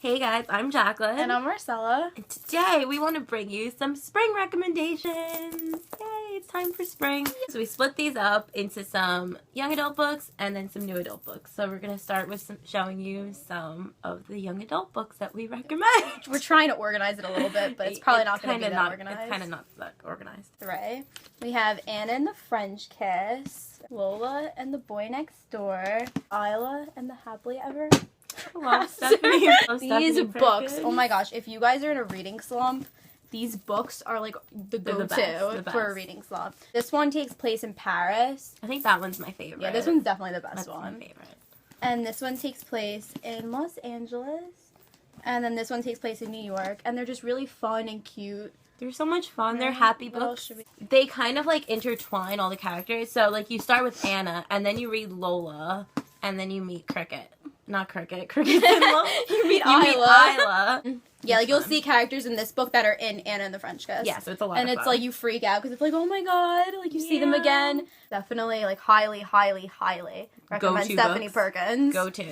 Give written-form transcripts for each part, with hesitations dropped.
Hey guys, I'm Jacqueline. And I'm Marcella. And today we want to bring you some spring recommendations. Yay, it's time for spring. So we split these up into some young adult books and then some new adult books. So we're going to start with showing you some of the young adult books that we recommend. We're trying to organize it a little bit, but it's probably not going to be that organized. It's kind of not that organized. Right. We have Anna and the French Kiss, Lola and the Boy Next Door, Isla and the Happily Ever Love Stephanie. These books, oh my gosh, if you guys are in a reading slump, these books are like the go-to for a reading slump. This one takes place in Paris. I think that one's my favorite. Yeah, this one's definitely the best That's one. my favorite. And this one takes place in Los Angeles. And then this one takes place in New York. And they're just really fun and cute. They're so much fun. They're happy books. They kind of like intertwine all the characters. So like you start with Anna, and then you read Lola, and then you meet Cricket. Not Cricket. Cricket's in Lola. You meet Isla. Yeah, like you'll see characters in this book that are in Anna and the French Kiss. Yeah, so it's a lot of fun. And it's like you freak out because it's like, oh my god, like you see them again. Definitely, like highly recommend Stephanie Perkins. Go to.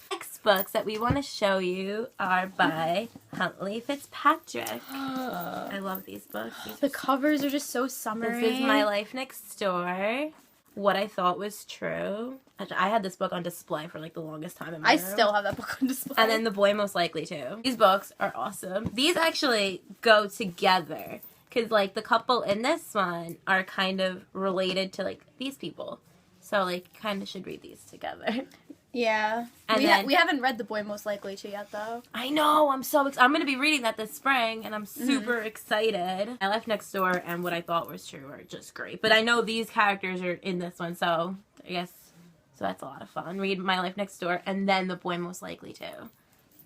Next books that we want to show you are by Huntley Fitzpatrick. I love these books. The covers are just so summery. This is My Life Next Door. What I Thought Was True. I had this book on display for like the longest time in my room. I still have that book on display. And then The Boy Most Likely Too. These books are awesome. These actually go together because like the couple in this one are kind of related to like these people. So like kind of should read these together. Yeah. And we haven't read The Boy Most Likely To yet, though. I know. I'm so excited. I'm going to be reading that this spring, and I'm super excited. My Life Next Door and What I Thought Was True are just great. But I know these characters are in this one, so I guess so that's a lot of fun. Read My Life Next Door and then The Boy Most Likely To.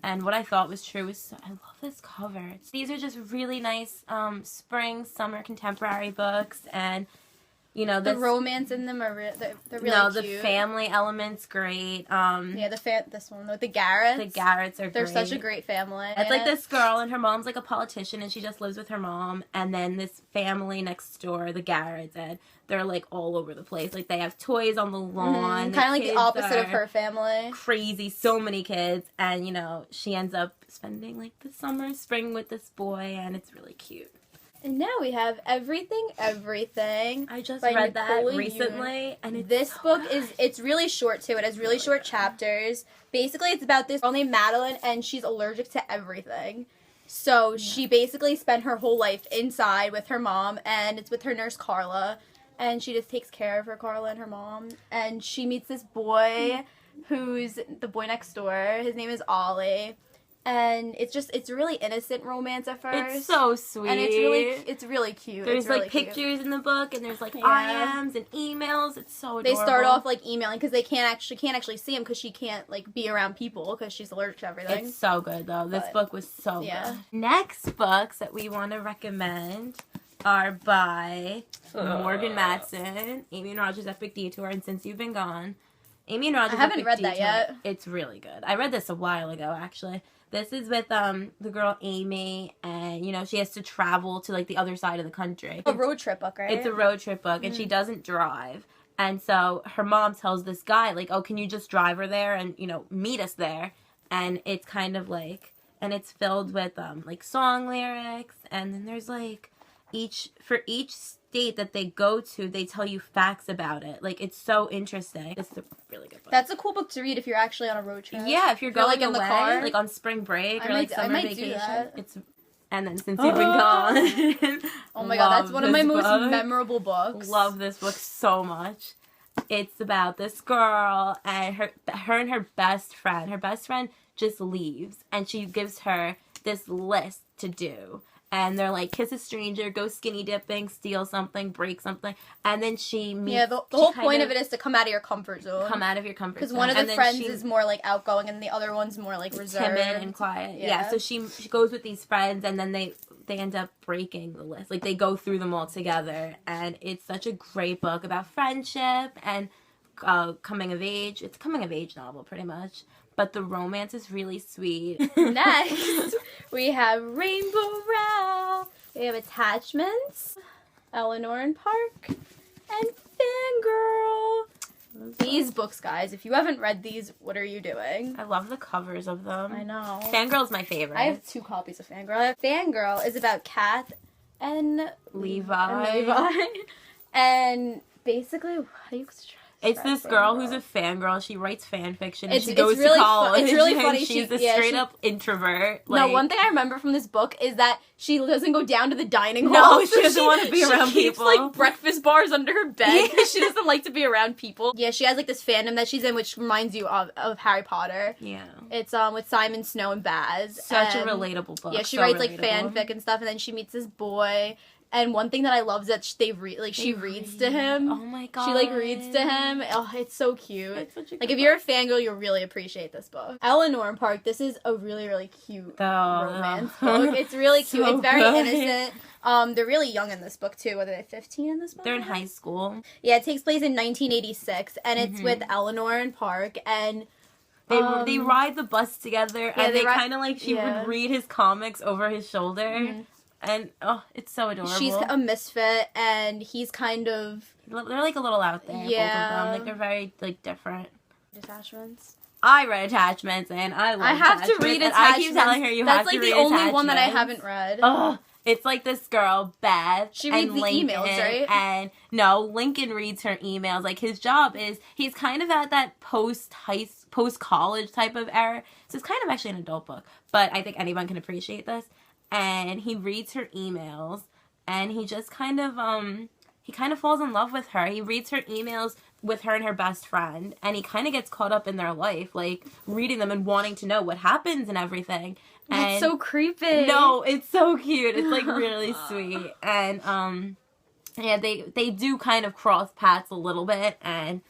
And What I Thought Was True is I love this cover. These are just really nice spring, summer contemporary books, and you know, the romance in them are they're really cute. The family element's great. Yeah, this one with the Garretts. The Garretts are great. They're such a great family. It's like this girl and her mom's like a politician and she just lives with her mom, and then this family next door, the Garretts, and they're like all over the place. Like they have toys on the lawn. Kind of like the opposite of her family. Crazy, so many kids, and you know, she ends up spending like the summer, spring with this boy, and it's really cute. And now we have Everything. I just read that recently, and this book it's really short too. It has really short chapters. Basically, it's about this girl named Madeline, and she's allergic to everything. So she basically spent her whole life inside with her mom, and it's with her nurse Carla, and she just takes care of her Carla and her mom. And she meets this boy who's the boy next door. His name is Ollie. And it's a really innocent romance at first. It's so sweet. And it's really cute. There's really like pictures in the book, and there's like IMs and emails. It's so adorable. They start off like emailing because they can't actually see him because she can't like be around people because she's allergic to everything. It's so good though. This book was so good. Next books that we want to recommend are by Morgan Matson, Amy and Roger's Epic Detour, and Since You've Been Gone. Amy and Roger's Epic Detour. I haven't read that yet. It's really good. I read this a while ago actually. This is with the girl Amy, and you know she has to travel to like the other side of the country. A road trip book, right? It's a road trip book, and she doesn't drive, and so her mom tells this guy like, "Oh, can you just drive her there and you know meet us there?" And it's kind of like, and it's filled with like song lyrics, and then there's like for each state that they go to, they tell you facts about it. Like it's so interesting. It's a really good book. That's a cool book to read if you're actually on a road trip. Yeah, if you're going like in away, the car, like on spring break or like summer vacation. And then Since You've Been Gone. Oh my god, that's one of my most memorable books. Love this book so much. It's about this girl and her and her best friend. Her best friend just leaves, and she gives her this list to do. And they're like, kiss a stranger, go skinny dipping, steal something, break something. And then she meets... Yeah, the whole point of it is to come out of your comfort zone. Come out of your comfort zone. Because one of the friends is more, like, outgoing, and the other one's more, like, reserved. Timid and quiet. Yeah, so she goes with these friends, and then they end up breaking the list. Like, they go through them all together. And it's such a great book about friendship and coming of age. It's a coming of age novel, pretty much. But the romance is really sweet. Next, we have Rainbow Row. We have Attachments, Eleanor and Park, and Fangirl. These books, guys, if you haven't read these, what are you doing? I love the covers of them. I know. Fangirl's my favorite. I have 2 copies of Fangirl. Fangirl is about Kath and Levi. And basically, how do you describe It's this girl who's a fangirl. She writes fan fiction. And she It's goes really to college. it's really and funny. She's a straight up introvert. No, one thing I remember from this book is that she doesn't go down to the dining hall. No, she doesn't want to be around She keeps, people. like, breakfast bars under her bed because she doesn't like to be around people. Yeah, she has, like, this fandom that she's in, which reminds you of Harry Potter. Yeah. It's with Simon Snow and Baz. Such a relatable book. Yeah, she so writes, relatable. like, fanfic and stuff, and then she meets this boy. And one thing that I love is that she reads to him. Oh my god. She, like, reads to him. Oh, it's so cute. It's such a Like, good if you're a fangirl, you'll really appreciate this book. Eleanor and Park, this is a really, really cute romance book. It's really cute. So it's very good. innocent. They're really young in this book, too. What are they, 15 in this book? They're in high school. Yeah, it takes place in 1986, and it's with Eleanor and Park, and... They ride the bus together, and they kind of, like, she would read his comics over his shoulder. Mm-hmm. And, oh, it's so adorable. She's a misfit, and he's kind of... They're, like, a little out there, yeah. both of them. Like, they're very, like, different. Attachments. I read Attachments, and I love I have to read Attachments. I keep telling her you have to read That's, like, the only one that I haven't read. Ugh. It's like this girl, Beth. She reads the emails, right? And no, Lincoln reads her emails. Like, his job is, he's kind of at that post-college type of era. So it's kind of actually an adult book. But I think anyone can appreciate this. And he reads her emails, and he just kind of falls in love with her. He reads her emails with her and her best friend, and he kind of gets caught up in their life, like, reading them and wanting to know what happens and everything. And it's so creepy. No, it's so cute. It's, like, really sweet. And, yeah, they do kind of cross paths a little bit, and,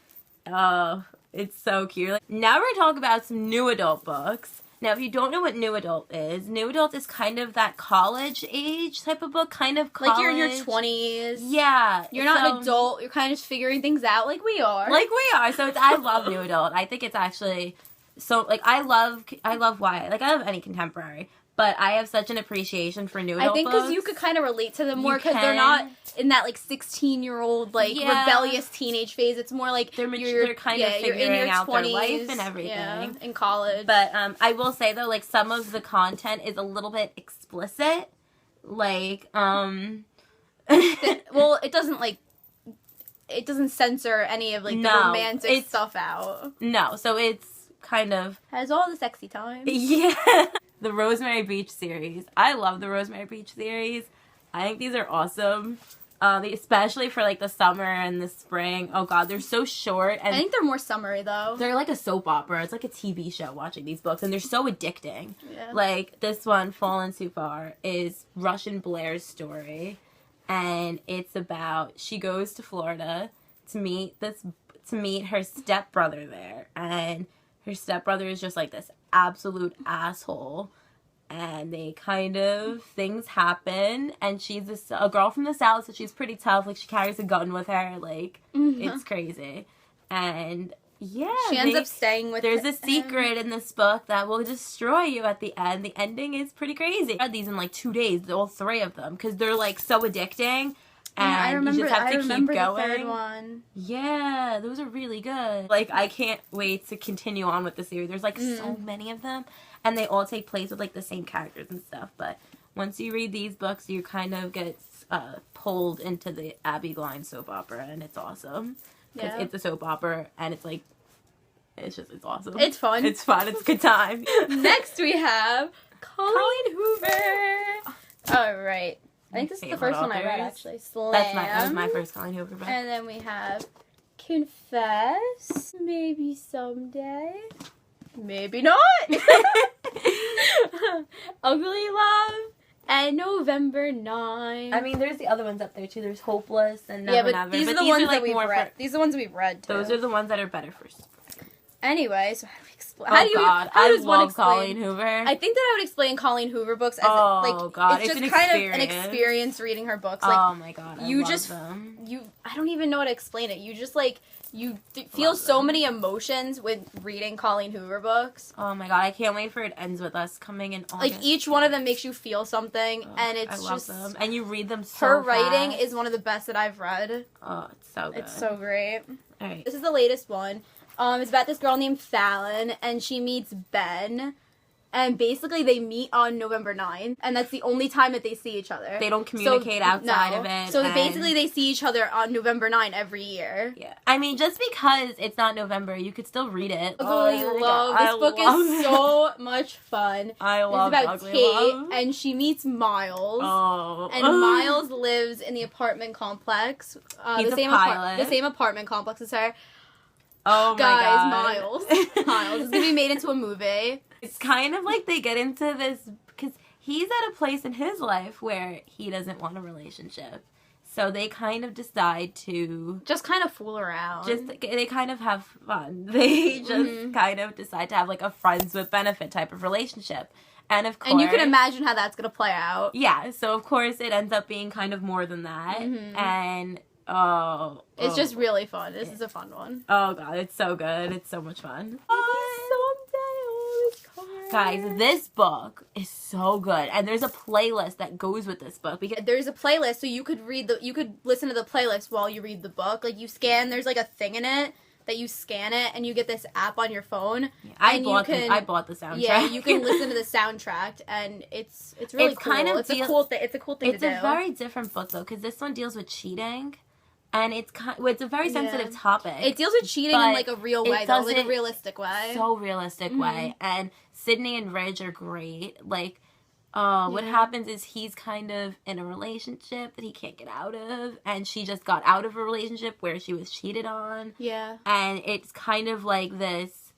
it's so cute. Now we're going to talk about some new adult books. Now, if you don't know what new adult is kind of that college age type of book, kind of college. Like, you're in your 20s. Yeah. You're not an adult. You're kind of just figuring things out like we are. So I love new adult. I think it's actually so, like, I love YA. Like, I love any contemporary. But I have such an appreciation for new adult I think books. because you could kind of relate to them more because they're not in that, like, 16-year-old, like, rebellious teenage phase. It's more like they're kind of figuring out 20s, their life and everything. Yeah, in college. But I will say, though, like, some of the content is a little bit explicit. Like, well, it doesn't censor any of, like, the romantic stuff out. No, so it's kind of... has all the sexy times. Yeah. The Rosemary Beach series. I love the Rosemary Beach series. I think these are awesome. Especially for, like, the summer and the spring. Oh, God, they're so short. And I think they're more summery, though. They're like a soap opera. It's like a TV show watching these books, and they're so addicting. Yeah. Like, this one, Fallen Too Far, is Russian Blair's story. And it's about, she goes to Florida to meet her stepbrother there. And her stepbrother is just, like, this absolute asshole. And they things happen, and she's a girl from the South, so she's pretty tough. Like, she carries a gun with her, like, it's crazy. And, yeah. She ends up staying with There's a secret in this book that will destroy you at the end. The ending is pretty crazy. I read these in, like, 2 days, all 3 of them, because they're, like, so addicting. And you just have to keep going. The third one. Yeah, those are really good. Like, I can't wait to continue on with the series. There's, like, so many of them. And they all take place with, like, the same characters and stuff. But once you read these books, you kind of get pulled into the Abby Glines soap opera. And it's awesome. Because it's a soap opera. And it's, like, it's awesome. It's fun. It's fun. It's a good time. Next we have Colleen Hoover. All right. I think this is the first one I read, actually. Slam. That was my first Colleen Hoover book. And then we have Confess. Maybe someday. Maybe not. Ugly Love. And November 9. I mean, there's the other ones up there, too. There's Hopeless and Never Never. These are the ones that we've read. These are the ones we've read, too. Those are the ones that are better for spring. Anyway, so how do we explain? I love Colleen Hoover. I think that I would explain Colleen Hoover books as it's just kind of an experience reading her books. Like, oh my God, I love them. I don't even know how to explain it. You just like feel so many emotions with reading Colleen Hoover books. Oh my God, I can't wait for It Ends With Us coming in August. Like, each one of them makes you feel something, and it's I love them. And you read them so her fast. writing is one of the best that I've read. Oh, it's so good. It's so great. All right. This is the latest one. It's about this girl named Fallon, and she meets Ben. And basically, they meet on November 9th, and that's the only time that they see each other. They don't communicate outside of it. So basically, they see each other on November 9th every year. Yeah. I mean, just because it's not November, you could still read it. This book is so much fun. I love it. It's about Kate, and she meets Miles. Oh. And Miles lives in the apartment complex. He's a pilot. The same apartment complex as her. Oh my God. Guys, Miles is going to be made into a movie. It's kind of like they get into this, because he's at a place in his life where he doesn't want a relationship. So they kind of decide to... just kind of fool around. They kind of have fun. They just kind of decide to have like a friends with benefit type of relationship. And of course... and you can imagine how that's going to play out. Yeah, so of course it ends up being kind of more than that. And... it's just really fun. This is a fun one. Oh god, it's so good. It's so much fun. Guys, this book is so good, and there's a playlist that goes with this book because there's a playlist, so you could listen to the playlist while you read the book. Like, you scan, there's like a thing in it that you scan it, and you get this app on your phone. Yeah, I bought the soundtrack. Yeah, you can listen to the soundtrack, and it's really cool. It's a cool thing. It's a cool thing to do. It's a very different book though, because this one deals with cheating. And it's a very sensitive topic. It deals with cheating in like a real way, though, like a realistic way. So realistic way. And Sydney and Ridge are great. Like, what happens is he's kind of in a relationship that he can't get out of, and she just got out of a relationship where she was cheated on. Yeah. And it's kind of like this,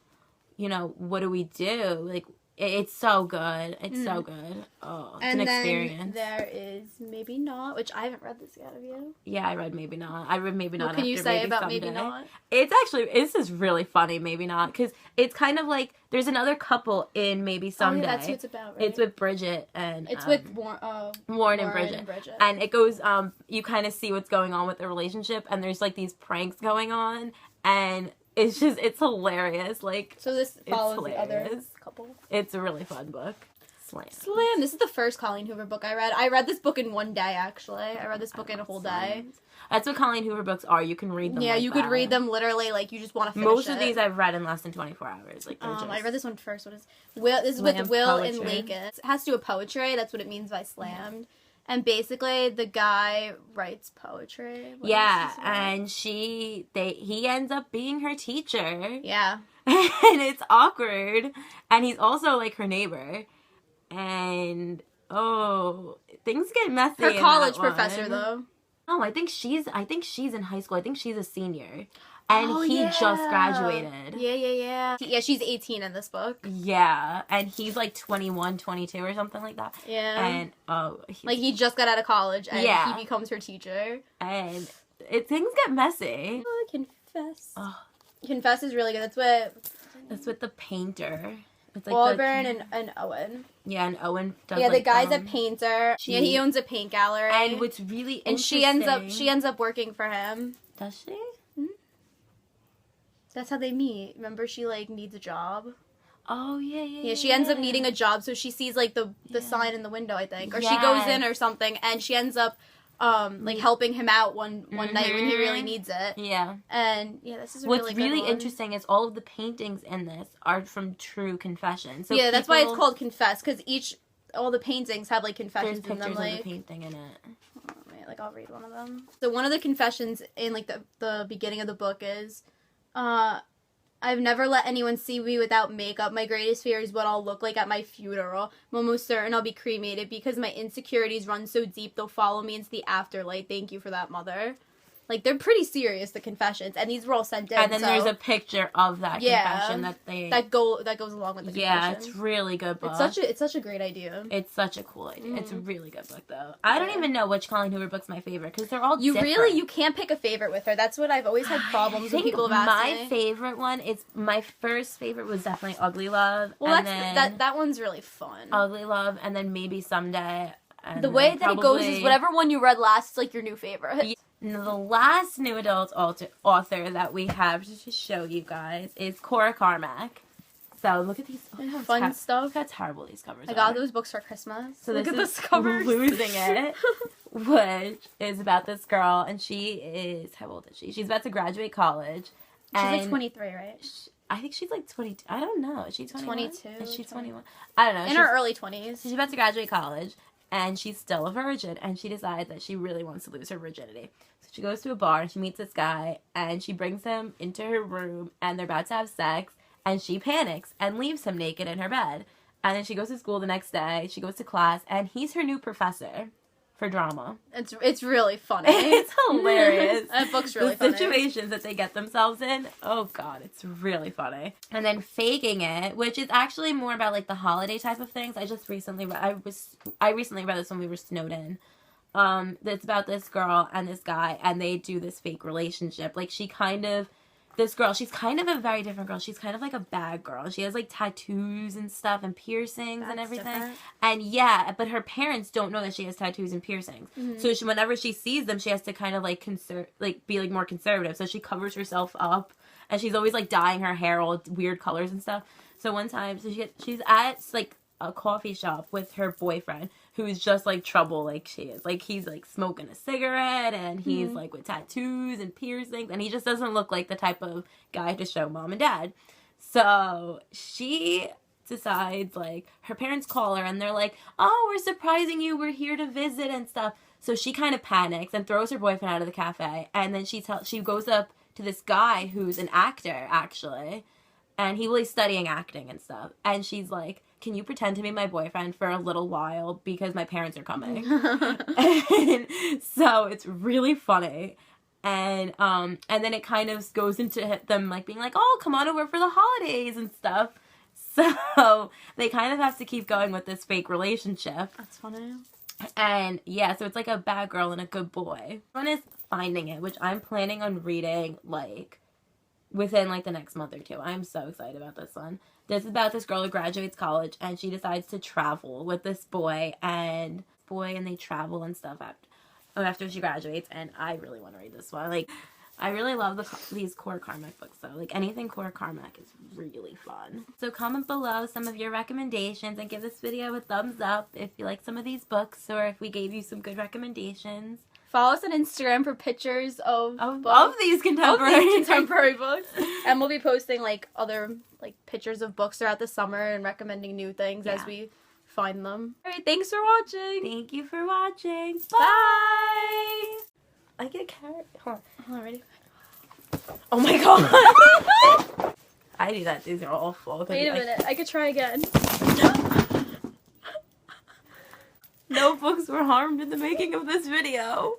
you know, what do we do? Like, it's so good. It's so good. Oh, it's an experience. And then there is Maybe Not, which I haven't read this yet. Have you? Yeah, I read Maybe Not. I read Maybe Not. What can you say about Maybe Someday. Not? This is really funny, Maybe Not, because it's kind of like, there's another couple in Maybe Someday. Oh, yeah, that's who it's about, right? It's with Bridget and... It's with Warren and Bridget. And it goes, you kind of see what's going on with the relationship, and there's like these pranks going on, and... it's hilarious. Like, so this follows the other couple. It's a really fun book. Slam. This is the first Colleen Hoover book I read. I read this book in one day, actually. I read this book in a whole day. That's what Colleen Hoover books are. You can read them. Yeah, you could read them literally, like, you just want to finish Most of these I've read in less than 24 hours. Like, I read this one first. What is Will? This is with Will and Lakin. It has to do with poetry. That's what it means by slammed. And basically, the guy writes poetry. And he ends up being her teacher. Yeah. And it's awkward. And he's also, like, her neighbor. And, things get messy. Her college professor, though. No, I think she's in high school. I think she's a senior. And he just graduated. Yeah. Yeah, she's 18 in this book. Yeah. And he's like 21, 22 or something like that. Yeah. And, he just got out of college and he becomes her teacher. And things get messy. Oh, Confess. Oh. Confess is really good. That's with the painter. It's like Auburn and Owen. Yeah, and Owen does the guy's a painter. He owns a paint gallery. And what's really interesting... And she ends up working for him. Does she? That's how they meet. Remember, she, like, needs a job. Oh, yeah. She ends up needing a job, so she sees, like, the sign in the window, I think. Or she goes in or something, and she ends up, helping him out one night when he really needs it. Yeah. And, this is a really good one. What's really interesting is all of the paintings in this are from true confessions. So that's why it's called Confess, because all the paintings have, like, confessions in them. There's pictures of the painting in it. Oh, wait, I'll read one of them. So one of the confessions in, like, the beginning of the book is... I've never let anyone see me without makeup. My greatest fear is what I'll look like at my funeral. I'm almost certain I'll be cremated because my insecurities run so deep they'll follow me into the afterlife. Thank you for that, Mother. Like, they're pretty serious, the confessions, and these were all sent in. And then there's a picture of that confession that goes along with the confession. Yeah, it's really good book. It's such a great idea. It's such a cool idea. It's a really good book, though. I don't even know which Colleen Hoover book's my favorite, because they're all different. You can't pick a favorite with her. That's what I've always had problems when people have asked me. My favorite one my first favorite was definitely Ugly Love. Well, that one's really fun. Ugly Love, and then Maybe Someday. The way that it goes is whatever one you read last is, like, your new favorite. Yeah. The last new adult author that we have to show you guys is Cora Carmack. So look at these fun stuff. Look how terrible these covers are. I got those books for Christmas. So look this at is this covers. Losing It, which is about this girl, and she is, how old is she? She's about to graduate college. She's like 23, right? I think she's like 22. I don't know. Is she 21? 22. Is she 21? I don't know. In her early 20s. She's about to graduate college, and she's still a virgin, and she decides that she really wants to lose her virginity. So she goes to a bar, and she meets this guy, and she brings him into her room, and they're about to have sex, and she panics and leaves him naked in her bed. And then she goes to school the next day. She goes to class, and he's her new professor for drama. It's really funny. It's hilarious. That book's really funny. The situations that they get themselves in, oh god, it's really funny. And then Faking It, which is actually more about like the holiday type of things. I recently read this when we were snowed in. It's about this girl and this guy, and they do this fake relationship. Like she's kind of a very different girl. She's kind of like a bad girl. She has like tattoos and stuff and piercings and everything. Different. And yeah, but her parents don't know that she has tattoos and piercings. Mm-hmm. So whenever she sees them, she has to kind of like be like more conservative. So she covers herself up, and she's always like dyeing her hair all weird colors and stuff. So one time, she's at like a coffee shop with her boyfriend, who's just like trouble like she is. Like he's like smoking a cigarette, and he's like with tattoos and piercings, and he just doesn't look like the type of guy to show mom and dad. So she decides, like, her parents call her and they're like, oh, we're surprising you, we're here to visit and stuff. So she kind of panics and throws her boyfriend out of the cafe, and then she goes up to this guy who's an actor actually, and he's studying acting and stuff, and she's like, can you pretend to be my boyfriend for a little while because my parents are coming? And so it's really funny. And then it kind of goes into them like being like, oh, come on over for the holidays and stuff. So they kind of have to keep going with this fake relationship. That's funny. And yeah, so it's like a bad girl and a good boy. One is Finding It, which I'm planning on reading like within like the next month or two. I'm so excited about this one. This is about this girl who graduates college, and she decides to travel with this boy, and they travel and stuff after she graduates, and I really want to read this one. Like, I really love these Core Carmack books, though. Like, anything Core Carmack is really fun. So comment below some of your recommendations, and give this video a thumbs up if you like some of these books, or if we gave you some good recommendations. Follow us on Instagram for pictures of these contemporary books. And we'll be posting like other like pictures of books throughout the summer and recommending new things as we find them. Alright, thanks for watching. Thank you for watching. Bye. I get a carrot. Hold on, ready? Oh my god. I do that. These are awful. Wait a minute. I could try again. No books were harmed in the making of this video.